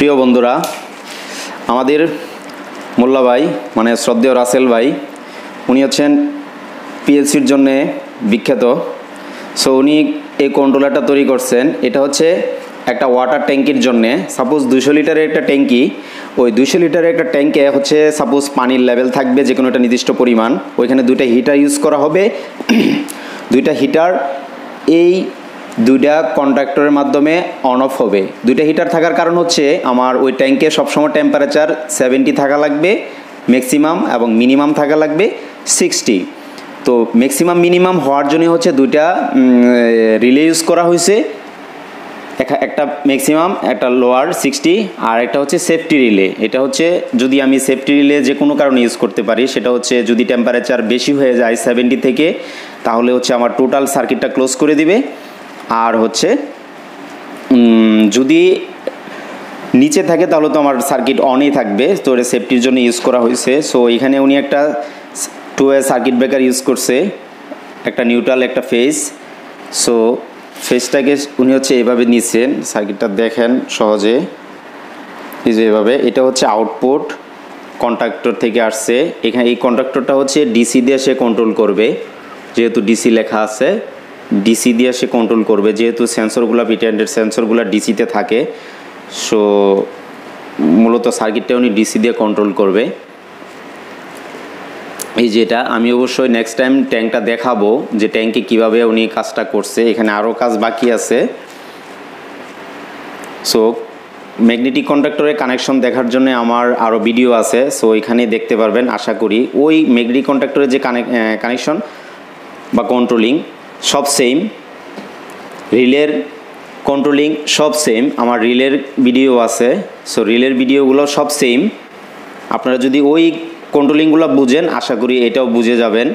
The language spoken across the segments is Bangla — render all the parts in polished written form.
প্রিয় বন্ধুরা, আমাদের মোল্লা ভাই মানে শ্রদ্ধেয় রাসেল ভাই উনি হচ্ছেন পিএলসির জন্যে বিখ্যাত। সো উনি এই কন্ট্রোলারটা তৈরি করছেন। এটা হচ্ছে একটা ওয়াটার ট্যাঙ্কির জন্যে। সাপোজ 200 লিটারের একটা ট্যাঙ্কি, ওই 200 লিটারের একটা ট্যাঙ্কে হচ্ছে সাপোজ পানির লেভেল থাকবে যে কোনো একটা নির্দিষ্ট পরিমাণ। ওইখানে দুইটা হিটার ইউজ করা হবে। দুইটা হিটার এই দুইটা কন্ট্রাক্টরের মাধ্যমে অন অফ হবে। দুইটা হিটার থাকার কারণ হচ্ছে আমার ওই ট্যাঙ্কে সবসময় টেম্পারেচার 70 থাকা লাগবে ম্যাক্সিমাম, এবং মিনিমাম থাকা লাগবে 60। তো ম্যাক্সিমাম মিনিমাম হওয়ার জন্য হচ্ছে দুইটা রিলে ইউজ করা হয়েছে। একটা ম্যাক্সিমাম, একটা লোয়ার 60, আর একটা হচ্ছে সেফটি রিলে। এটা হচ্ছে যদি আমি সেফটি রিলে যে কোনো কারণে ইউজ করতে পারি, সেটা হচ্ছে যদি টেম্পারেচার বেশি হয়ে যায় 70 থেকে, তাহলে হচ্ছে আমার টোটাল সার্কিটটা ক্লোজ করে দিবে। আর হচ্ছে যদি নিচে থাকে তাহলে তো আমার সার্কিট অনই থাকবে। তো এটা সেফটির জন্য ইউজ করা হয়েছে। সো এখানে উনি একটা 2-ওয়ে সার্কিট ব্রেকার ইউজ করছে, একটা নিউট্রাল একটা ফেজ। সো ফেজটাকে উনি হচ্ছে এভাবে নিচ্ছেন, সার্কিটটা দেখেন সহজে এই যে এভাবে। এটা হচ্ছে আউটপুট কন্ট্রাক্টর থেকে আসছে। এখানে এই কন্ট্রাক্টরটা হচ্ছে ডিসি দিয়ে সে কন্ট্রোল করবে, যেহেতু ডিসি লেখা আছে ডিসি দিয়ে সে কন্ট্রোল করবে, যেহেতু সেন্সরগুলো পিটেন্ডেড সেন্সরগুলো ডিসিতে থাকে। সো মূলত সার্কিটটা উনি ডিসি দিয়ে কন্ট্রোল করবে। এই যেটা আমি অবশ্যই নেক্সট টাইম ট্যাঙ্কটা দেখাবো যে ট্যাঙ্কে কিভাবে উনি কাজটা করছে। এখানে আরও কাজ বাকি আছে। সো ম্যাগনেটিক কন্ডাক্টরের কানেকশন দেখার জন্য আমার আরও ভিডিও আছে। সো এখানে দেখতে পারবেন আশা করি। ওই ম্যাগনেটিক কন্ডাক্টরের যে কানেকশন বা কন্ট্রোলিং সব সেম, রিলের কন্ট্রোলিং সব সেম। আমার রিলের ভিডিও আছে। সো রিলের ভিডিওগুলো সব সেম। আপনারা যদি ওই কন্ট্রোলিংগুলো বুঝেন, আশা করি এটাও বুঝে যাবেন।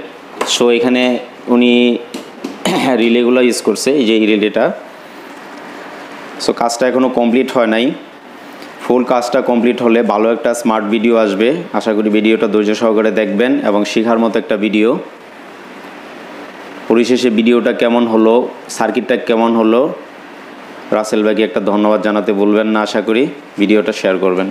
সো এখানে উনি রিলেগুলো ইউজ করছে, এই যে রিলেটা। সো কাজটা এখনও কমপ্লিট হয় নাই। ফুল কাজটা কমপ্লিট হলে ভালো একটা স্মার্ট ভিডিও আসবে। আশা করি ভিডিওটা ধৈর্য সহকারে দেখবেন এবং শেখার মতো একটা ভিডিও। পরিশেষে ভিডিওটা কেমন হলো, সার্কিটটা কেমন হলো, রাসেল ভাইকে একটা ধন্যবাদ জানাতে ভুলবেন না। আশা করি ভিডিওটা শেয়ার করবেন।